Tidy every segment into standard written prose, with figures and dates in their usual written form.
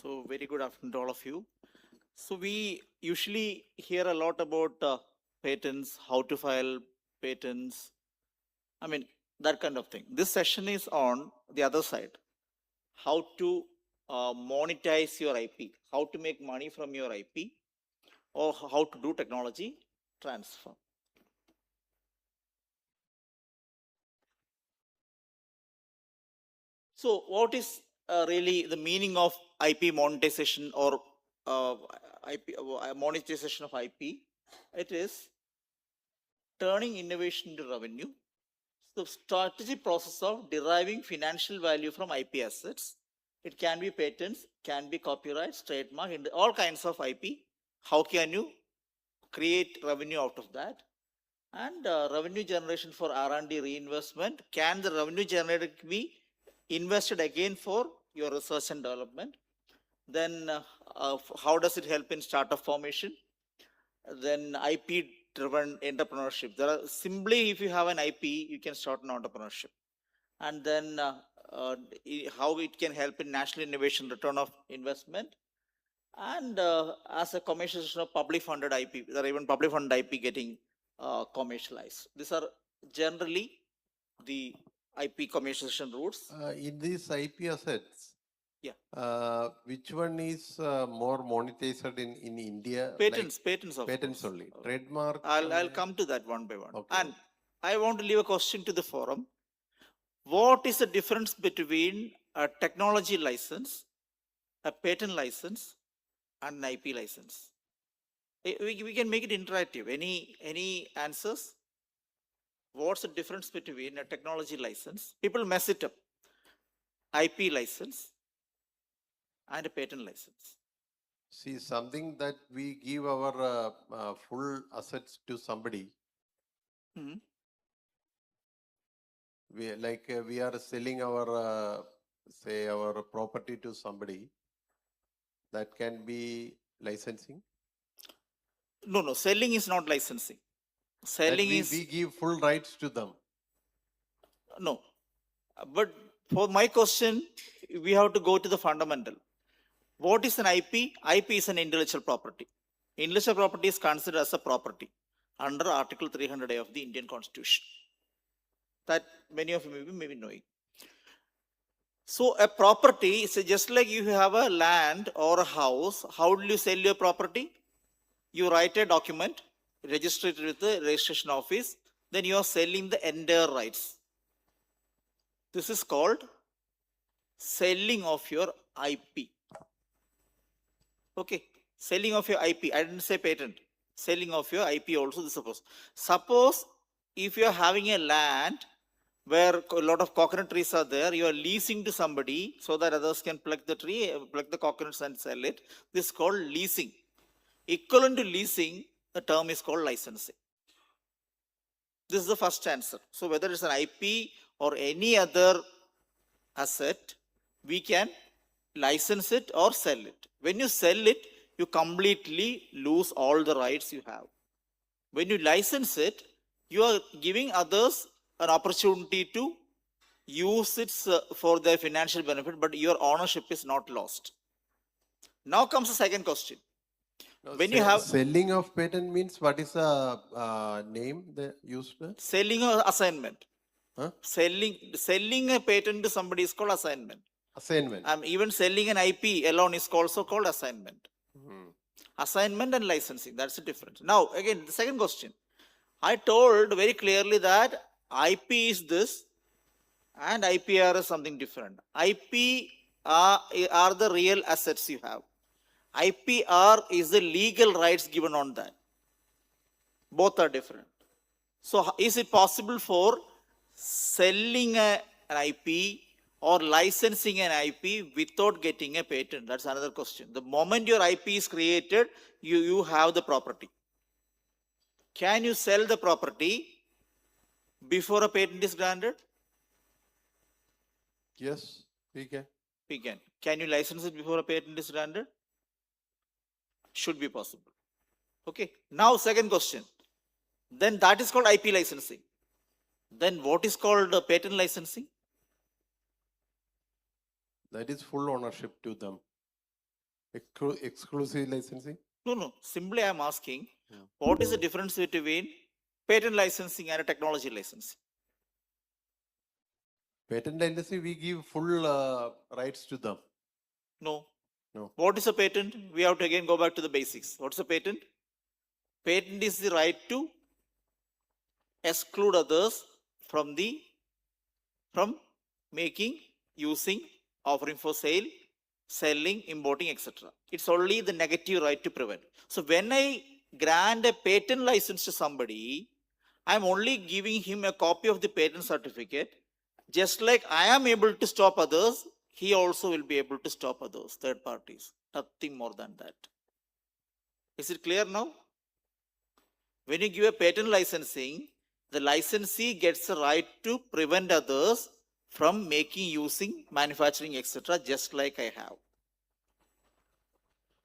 So very good afternoon to all of you. So we usually hear a lot about patents, how to file patents. I mean, that kind of thing. This session is on the other side, how to monetize your IP, how to make money from your IP, or how to do technology transfer. So what is really the meaning of IP monetization or monetization of IP? It is turning innovation into revenue. The strategic process of deriving financial value from IP assets. It can be patents, can be copyrights, trademark, and all kinds of IP. How can you create revenue out of that? And revenue generation for R&D reinvestment. Can the revenue generated be invested again for your research and development? Then how does it help in startup formation? Then IP driven entrepreneurship. There are simply, if you have an IP, you can start an entrepreneurship. And then how it can help in national innovation return of investment. And as a commercialization of public funded IP, there are even public funded IP getting commercialized. These are generally the IP commercialization routes. In these IP assets, Yeah. Which one is more monetized in India? Patents, patents of patents course. only. Trademark. I'll come to that one by one. Okay. And I want to leave a question to the forum. What is the difference between a technology license, a patent license, and an IP license? We can make it interactive. Any answers? What's the difference between a technology license? People mess it up. IP license and a patent license. See, something that we give our full assets to somebody. Mm-hmm. We are selling our say our property to somebody. That can be licensing. No. Selling is not licensing. Selling is we give full rights to them. No. But for my question, we have to go to the fundamental. What is an IP? IP is an intellectual property. Intellectual property is considered as a property under Article 300A of the Indian Constitution. That many of you may be knowing. So a property is just like you have a land or a house. How do you sell your property? You write a document, register it with the registration office, then you are selling the entire rights. This is called selling of your IP. Okay, selling of your IP. I didn't say patent. Selling of your IP also. Suppose if you are having a land where a lot of coconut trees are there, you are leasing to somebody so that others can pluck the tree, pluck the coconuts and sell it. This is called leasing. Equivalent to leasing, the term is called licensing. This is the first answer. So whether it's an IP or any other asset, we can license it or sell it. When you sell it, you completely lose all the rights you have. When you license it, you are giving others an opportunity to use it for their financial benefit, but your ownership is not lost. Now comes the second question. When you have selling of patent means what is the name they used? Selling or assignment. Huh? Selling a patent to somebody is called assignment. Assignment. Even selling an IP alone is also called assignment. Assignment and licensing, that's the difference. Now, again, the second question. I told very clearly that IP is this and IPR is something different. IP are the real assets you have. IPR is the legal rights given on that. Both are different. So, is it possible for selling an IP or licensing an IP without getting a patent? That's another question. The moment your IP is created, you have the property. Can you sell the property before a patent is granted? Yes, we can. We can. Can you license it before a patent is granted? Should be possible. Okay. Now, second question. Then that is called IP licensing. Then what is called patent licensing? That is full ownership to them. Exclusive licensing? No. Simply I am asking, Yeah. what is the difference between patent licensing and a technology licensing? Patent licensing, we give full rights to them. No. No. What is a patent? We have to again go back to the basics. What's a patent? Patent is the right to exclude others from making, using, offering for sale, selling, importing, etc. It's only the negative right to prevent. So when I grant a patent license to somebody, I'm only giving him a copy of the patent certificate. Just like I am able to stop others, he also will be able to stop others, third parties. Nothing more than that. Is it clear now? When you give a patent licensing, the licensee gets the right to prevent others from making, using, manufacturing, etc., just like I have.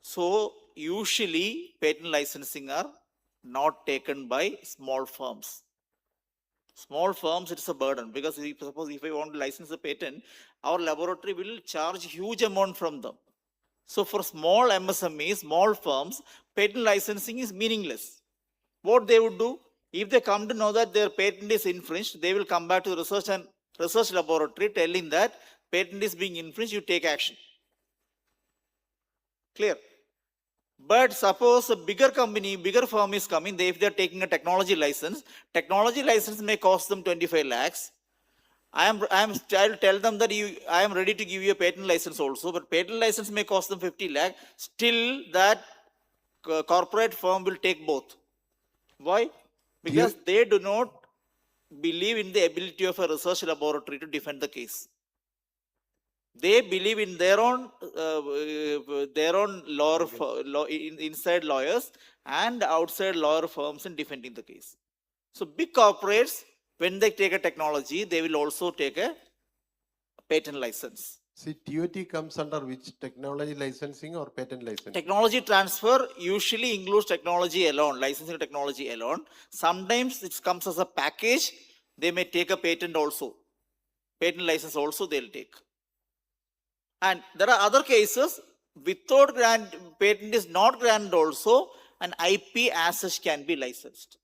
So usually patent licensing are not taken by small firms. Small firms, it's a burden because suppose if I want to license a patent, our laboratory will charge huge amount from them. So for small MSMEs, small firms, patent licensing is meaningless. What they would do, if they come to know that their patent is infringed, they will come back to the research laboratory telling that patent is being infringed, you take action. Clear? But suppose a bigger company, bigger firm is coming, if they are taking a technology license may cost them 25 lakhs. I'll tell them that I am ready to give you a patent license also, but patent license may cost them 50 lakh. Still that corporate firm will take both. Why? Because they do not believe in the ability of a research laboratory to defend the case. They believe in their own inside lawyers and outside lawyer firms in defending the case. So big corporates, when they take a technology, they will also take a patent license. See, TOT comes under which, technology licensing or patent licensing? Technology transfer usually includes technology alone, licensing technology alone. Sometimes it comes as a package. They may take a patent also. Patent license also they'll take. And there are other cases without patent is not granted also, an IP as such can be licensed.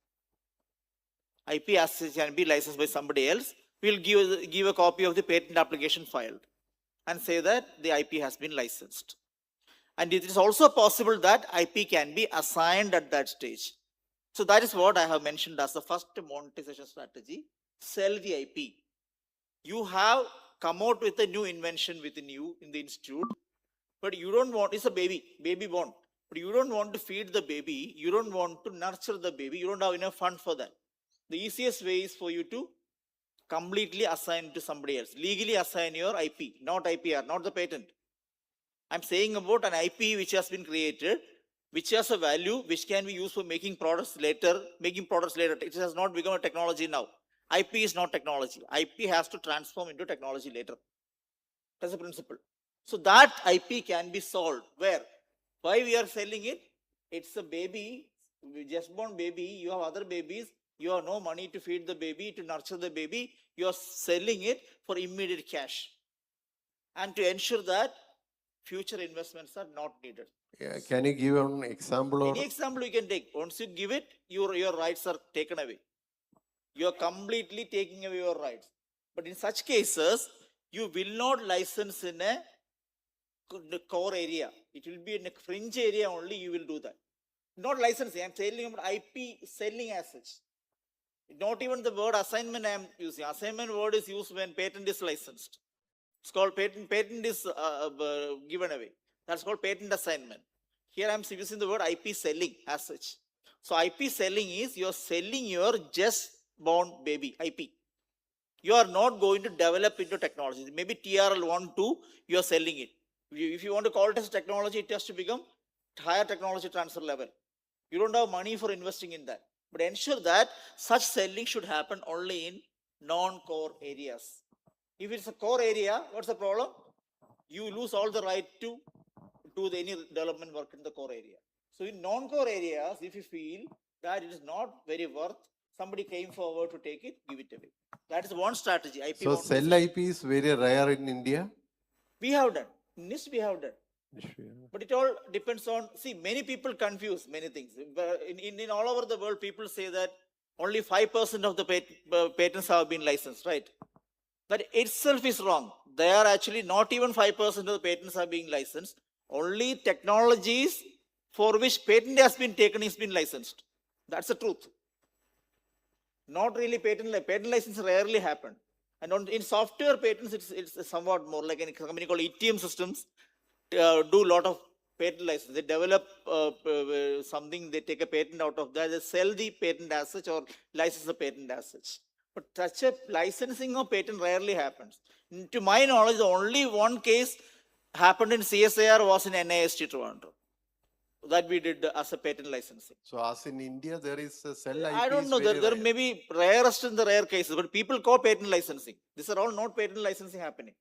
IP as such can be licensed by somebody else. We'll give a copy of the patent application filed and say that the IP has been licensed. And it is also possible that IP can be assigned at that stage. So that is what I have mentioned as the first monetization strategy, sell the IP. You have come out with a new invention within you in the institute, but you don't want, it's a baby born, but you don't want to feed the baby, you don't want to nurture the baby, you don't have enough fund for that. The easiest way is for you to completely assign to somebody else, legally assign your IP, not IPR, not the patent. I'm saying about an IP which has been created, which has a value, which can be used for making products later. It has not become a technology now. IP is not technology. IP has to transform into technology later. That's a principle. So that IP can be sold. Where? Why we are selling it? It's a baby, just born baby. You have other babies. You have no money to feed the baby, to nurture the baby. You are selling it for immediate cash. And to ensure that future investments are not needed. Yeah, can you give an example? Any example you can take. Once you give it, your rights are taken away. You are completely taking away your rights. But in such cases, you will not license in a core area. It will be in a fringe area only you will do that. Not licensing. I am telling about IP selling as such. Not even the word assignment I am using. Assignment word is used when patent is licensed. It's called patent. Patent is given away. That's called patent assignment. Here I am using the word IP selling as such. So IP selling is you're selling your just born baby IP. You are not going to develop into technology. Maybe TRL 1, 2, you are selling it. If you want to call it as technology, it has to become higher technology transfer level. You don't have money for investing in that. But ensure that such selling should happen only in non-core areas. If it's a core area, what's the problem? You lose all the right to do any development work in the core area. So in non-core areas, if you feel that it is not very worth, somebody came forward to take it, give it away. That is one strategy. IP so sell IP is very rare in India? We have done. In NIST we have done. issue. Yeah. But it all depends on, see, many people confuse many things. In all over the world, people say that only 5% of the patents have been licensed, right? That itself is wrong. They are actually not even 5% of the patents are being licensed. Only technologies for which patent has been taken is been licensed. That's the truth. Not really patent license rarely happen. And in software patents, it's somewhat more like a company called ETM Systems do a lot of patent license. They develop something, they take a patent out of that, they sell the patent as such or license the patent as such. But such a licensing of patent rarely happens. To my knowledge, the only one case happened in CSIR was in NIST Toronto that we did as a patent licensing. So as in India, there is a cell IP I don't is know, very there rare. may be rarest in the rare cases, but people call patent licensing. These are all not patent licensing happening.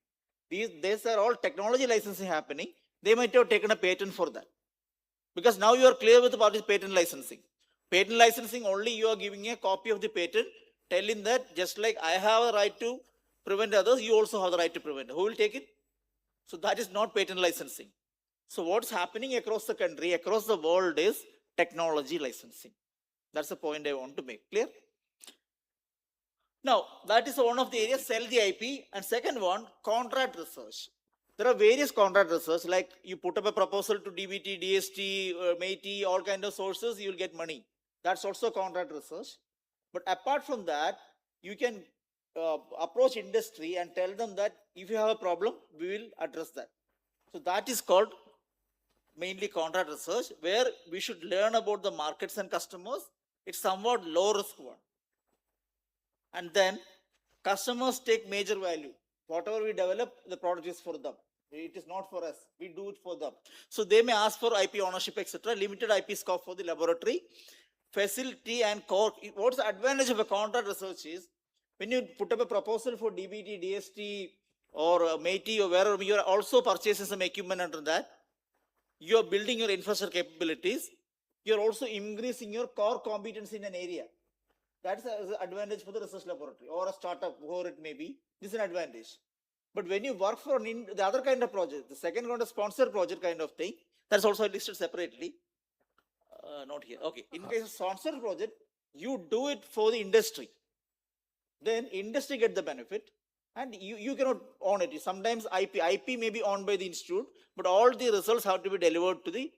These are all technology licensing happening. They might have taken a patent for that. Because now you are clear with what is patent licensing. Patent licensing, only you are giving a copy of the patent, telling that just like I have a right to prevent others, you also have the right to prevent. Who will take it? So that is not patent licensing. So what's happening across the country, across the world is technology licensing. That's the point I want to make. Clear? Now, that is one of the areas, sell the IP. And second one, contract research. There are various contract research, like you put up a proposal to DBT, DST, MAT, all kind of sources, you will get money. That's also contract research. But apart from that, you can approach industry and tell them that if you have a problem, we will address that. So that is called mainly contract research, where we should learn about the markets and customers. It's somewhat low risk one. And then customers take major value. Whatever we develop, the product is for them. It is not for us. We do it for them. So they may ask for IP ownership, etc. Limited IP scope for the laboratory, facility and core. What's the advantage of a contract research is, when you put up a proposal for DBT, DST, or MAT, or wherever, you are also purchasing some equipment under that. You are building your infrastructure capabilities. You are also increasing your core competence in an area. That's an advantage for the research laboratory or a startup, whoever it may be. This is an advantage. But when you work for the other kind of project, the second kind of sponsor project kind of thing, that's also listed separately. Not here. Okay. In case of sponsor project, you do it for the industry. Then industry get the benefit, and you cannot own it. Sometimes IP may be owned by the institute, but all the results have to be delivered to the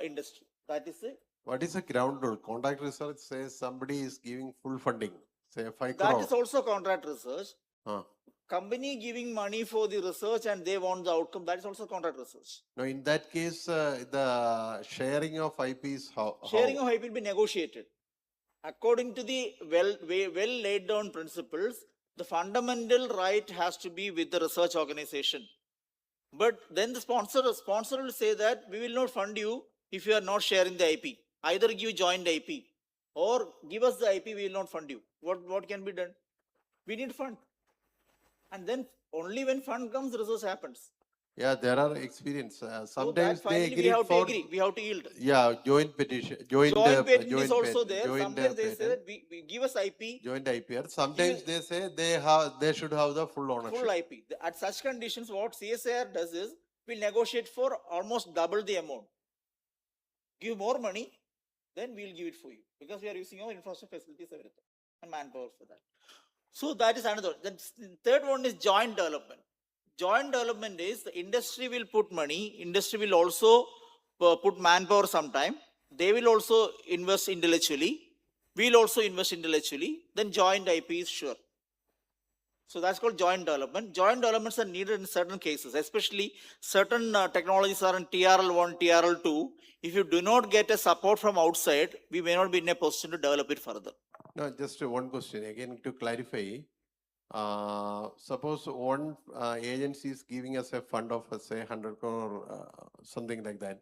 industry. That is it. What is a ground rule? Contract research says somebody is giving full funding, say 5 That crore. is also contract research. Huh. Company giving money for the research and they want the outcome, that is also contract research. Now, in that case, the sharing of IP is how? Sharing of IP will be negotiated. According to the well laid down principles, the fundamental right has to be with the research organization. But then the sponsor will say that we will not fund you if you are not sharing the IP. Either give joint IP or give us the IP, we will not fund you. What can be done? We need fund. And then only when fund comes, research happens. Yeah, there are experience. Sometimes so they finally agree we for. agree. We have to yield. Yeah, joint petition, joint patent is joint also patent, there. joint Sometimes they say patent, that we give us IP, joint IPR. Sometimes they say they should have the full ownership. full IP. At such conditions, what CSIR does is we'll negotiate for almost double the amount. Give more money, then we'll give it for you, because we are using our infrastructure facilities, everything, and manpower for that. So that is another. The third one is joint development. Joint development is the industry will put money, industry will also put manpower sometime. They will also invest intellectually. We'll also invest intellectually. Then joint IP is sure. So that's called joint development. Joint developments are needed in certain cases, especially certain technologies are in TRL1, TRL2. If you do not get a support from outside, we may not be in a position to develop it further. No, just one question again to clarify. Suppose one agency is giving us a fund of say 100 crore, something like that.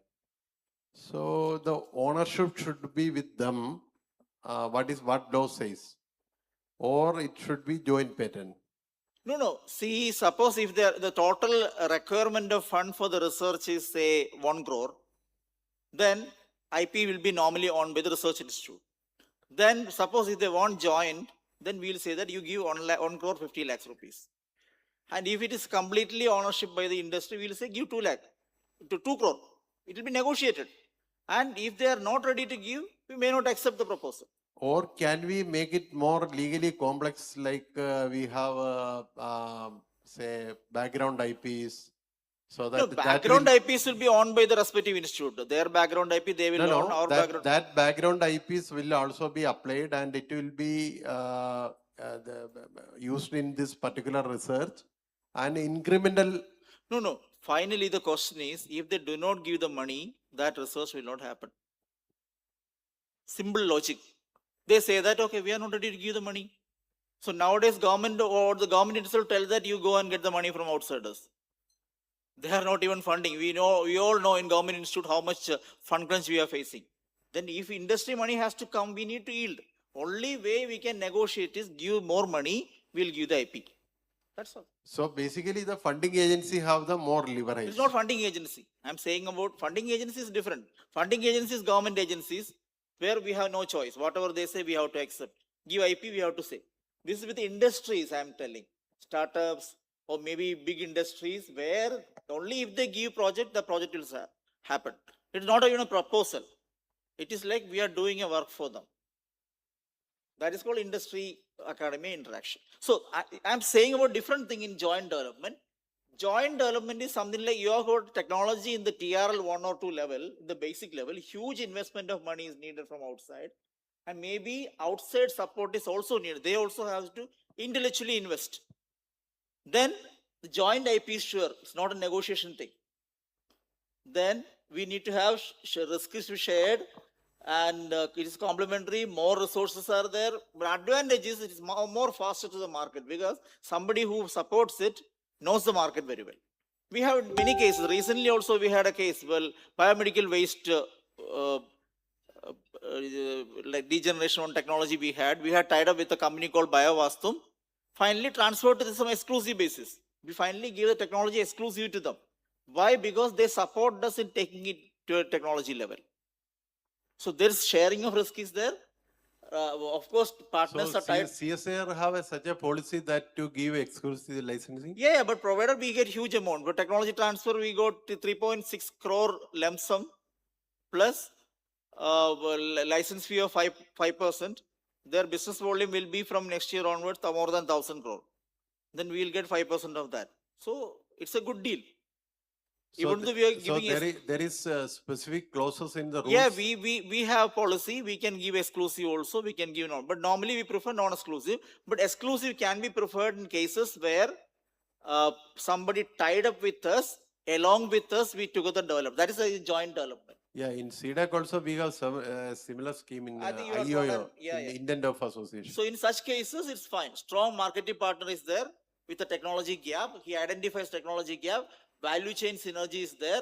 So the ownership should be with them. What law says, or it should be joint patent. No. See, suppose if the total requirement of fund for the research is say 1 crore, then IP will be normally owned by the research institute. Then suppose if they want joint, then we'll say that you give 1 crore 50 lakhs rupees. And if it is completely ownership by the industry, we'll say give 2 lakh. to 2 crore. It will be negotiated. And if they are not ready to give, we may not accept the proposal. Or can we make it more legally complex, like we have, say, background IPs, so No, that background will IPs will be owned by the respective institute. Their background IP they will own. Our background. that background IPs will also be applied, and it will be used in this particular research, and incremental. No. Finally, the question is, if they do not give the money, that research will not happen. Simple logic. They say that, okay, we are not ready to give the money. So nowadays, government or the government itself tells that you go and get the money from outsiders. They are not even funding. We all know in government institute how much fund crunch we are facing. Then if industry money has to come, we need to yield. Only way we can negotiate is give more money, we'll give the IP. That's all. So basically, the funding agency have the more leverage. It's not funding agency. I'm saying about funding agency is different. Funding agencies, government agencies, where we have no choice. Whatever they say, we have to accept. Give IP, we have to say. This is with industries, I'm telling. Startups or maybe big industries where only if they give project, the project will happen. It's not even a proposal. It is like we are doing a work for them. That is called industry academy interaction. So I'm saying about different thing in joint development. Joint development is something like you have got technology in the TRL 1 or 2 level, the basic level, huge investment of money is needed from outside. And maybe outside support is also needed. They also have to intellectually invest. Then the joint IP is sure, it's not a negotiation thing. Then we need to have risk is shared, and it is complementary, more resources are there. But advantage is it is more faster to the market because somebody who supports it knows the market very well. We have many cases. Recently also we had a case, well, biomedical waste like degeneration on technology we had tied up with a company called BioVastum, finally transferred to some exclusive basis. We finally give the technology exclusive to them. Why? Because they support us in taking it to a technology level. So there's sharing of risk is there. Of course, partners So are tied. CSIR have such a policy that to give exclusive licensing? Yeah, but provider we get huge amount. But technology transfer we got 3.6 crore lump sum plus license fee of 5%. Their business volume will be from next year onwards more than 1,000 crore. Then we will get 5% of that. So it's a good deal. So, Even though we are giving there is specific clauses in the rules. Yeah, we have policy. We can give exclusive also. We can give non. But normally we prefer non-exclusive. But exclusive can be preferred in cases where somebody tied up with us, along with us, we together develop. That is a joint development. Yeah, in CDAC also we have some similar scheme in I think you are IOO, yeah, in yeah. Intent of Association. So in such cases, it's fine. Strong marketing partner is there with a technology gap. He identifies technology gap. Value chain synergy is there.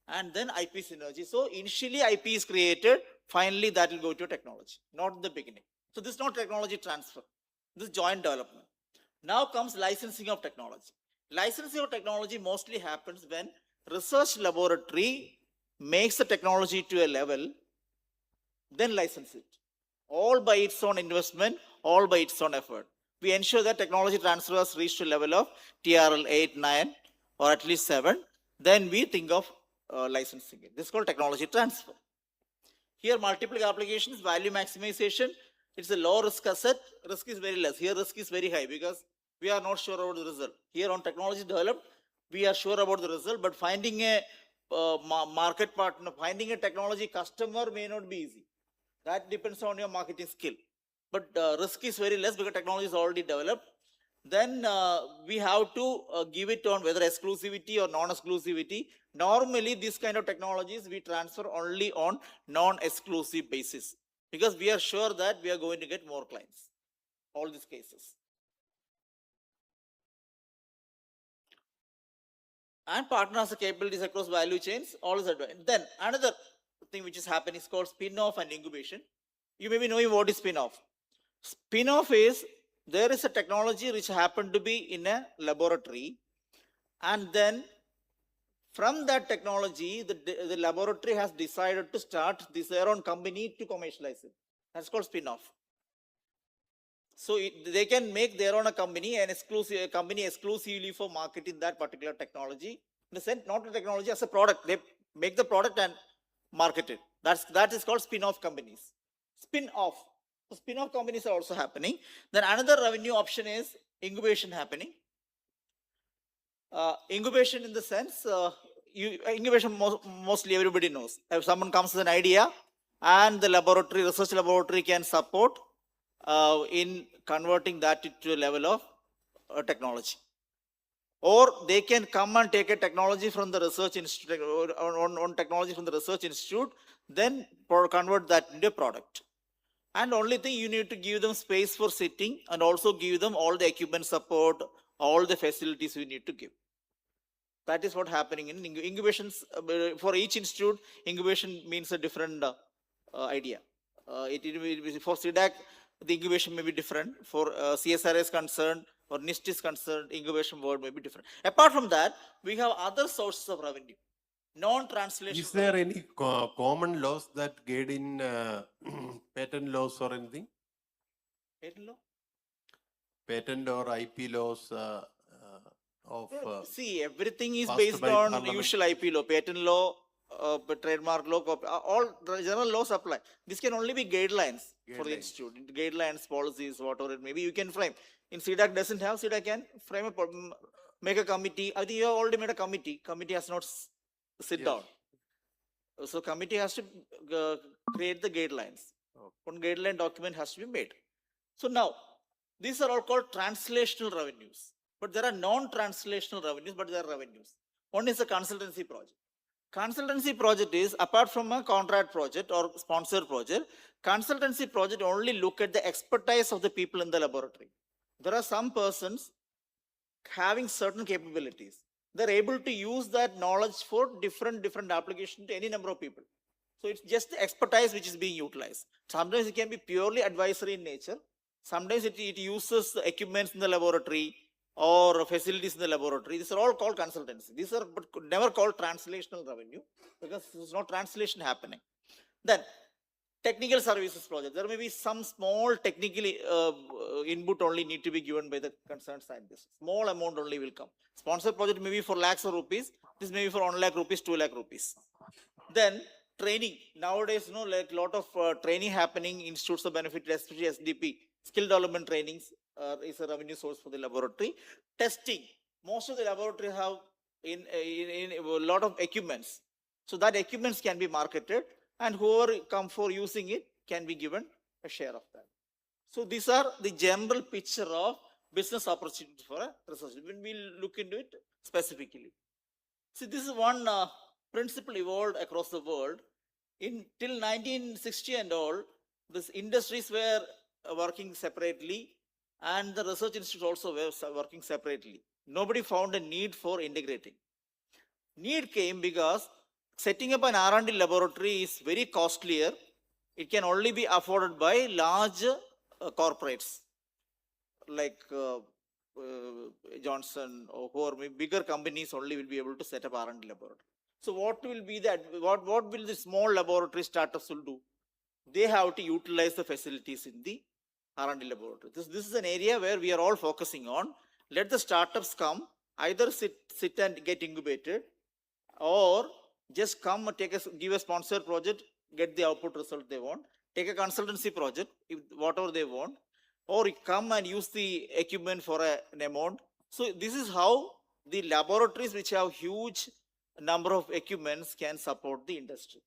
And then IP synergy. So initially IP is created. Finally, that will go to technology. Not in the beginning. So this is not technology transfer. This is joint development. Now comes licensing of technology. Licensing of technology mostly happens when research laboratory makes the technology to a level, then license it. All by its own investment, all by its own effort. We ensure that technology transfer has reached a level of TRL 8, 9, or at least 7. Then we think of licensing it. This is called technology transfer. Here, multiple applications, value maximization. It's a low risk asset. Risk is very less. Here, risk is very high because we are not sure about the result. Here, on technology developed, we are sure about the result, but finding a market partner, finding a technology customer may not be easy. That depends on your marketing skill. But risk is very less because technology is already developed. Then we have to give it on whether exclusivity or non-exclusivity. Normally, this kind of technologies we transfer only on non-exclusive basis because we are sure that we are going to get more clients. All these cases. And partner has the capabilities across value chains. All is advanced. Then another thing which is happening is called spin-off and incubation. You may be knowing what is spin-off. Spin-off is there is a technology which happened to be in a laboratory, and then from that technology, the laboratory has decided to start their own company to commercialize it. That's called spin-off. So they can make their own company and company exclusively for marketing that particular technology. In the sense, not a technology as a product. They make the product and market it. That is called spin-off companies. Spin-off. So spin-off companies are also happening. Then another revenue option is incubation happening. Incubation in the sense, incubation mostly everybody knows. If someone comes with an idea and the research laboratory can support in converting that into a level of technology. Or they can come and take a technology from the research institute, on technology from the research institute, then convert that into a product. And only thing, you need to give them space for sitting and also give them all the equipment support, all the facilities you need to give. That is what happening in incubations. For each institute, incubation means a different idea. For CDAC, the incubation may be different. For CSR is concerned or NIST is concerned, incubation word may be different. Apart from that, we have other sources of revenue, non-translation. Is there any common laws that guide in patent laws or anything? Patent law? Patent or IP laws of See, everything is passed based by on Parliament? usual IP law, patent law, trademark law, all the general laws apply. This can only be guidelines for the institute. Guidelines, policies, whatever it may be, you can frame. In CDAC doesn't have, CDAC can frame make a committee. I think you have already made a committee. Committee has not sit down. So committee has to create the guidelines. One guideline document has to be made. So now, these are all called translational revenues. But there are non-translational revenues, but there are revenues. One is a consultancy project. Consultancy project is, apart from a contract project or sponsored project, consultancy project only look at the expertise of the people in the laboratory. There are some persons having certain capabilities. They're able to use that knowledge for different applications to any number of people. So it's just the expertise which is being utilized. Sometimes it can be purely advisory in nature. Sometimes it uses equipments in the laboratory or facilities in the laboratory. These are all called consultancy. These are but never called translational revenue because there's no translation happening. Then technical services project. There may be some small technical input only need to be given by the concerned scientist. Small amount only will come. Sponsor project may be for lakhs of rupees. This may be for 1 lakh rupees, 2 lakh rupees. Then training. Nowadays, like a lot of training happening, institutes of benefit, especially SDP, skill development trainings is a revenue source for the laboratory. Testing. Most of the laboratories have in a lot of equipments. So that equipments can be marketed and whoever come for using it can be given a share of that. So these are the general picture of business opportunities for a research. When we look into it specifically. See, this is one principle evolved across the world. Till 1960 and all, these industries were working separately and the research institutes also were working separately. Nobody found a need for integrating. Need came because setting up an R&D laboratory is very costlier. It can only be afforded by large corporates like Johnson or whoever, bigger companies only will be able to set up R&D laboratory. So what will be that? What will the small laboratory startups will do? They have to utilize the facilities in the R&D laboratory. This is an area where we are all focusing on. Let the startups come, either sit and get incubated, or just come and give a sponsored project, get the output result they want, take a consultancy project, whatever they want, or come and use the equipment for an amount. So this is how the laboratories which have huge number of equipments can support the industry.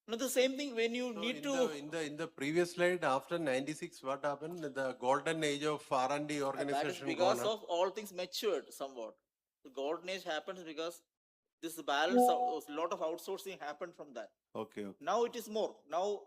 Now the same thing when you need to... In the previous slide, after 96, what happened? The golden age of R&D organization. That is because of all things matured somewhat. The golden age happens because this balance, a lot of outsourcing happened from that. Okay. Now it is more. Now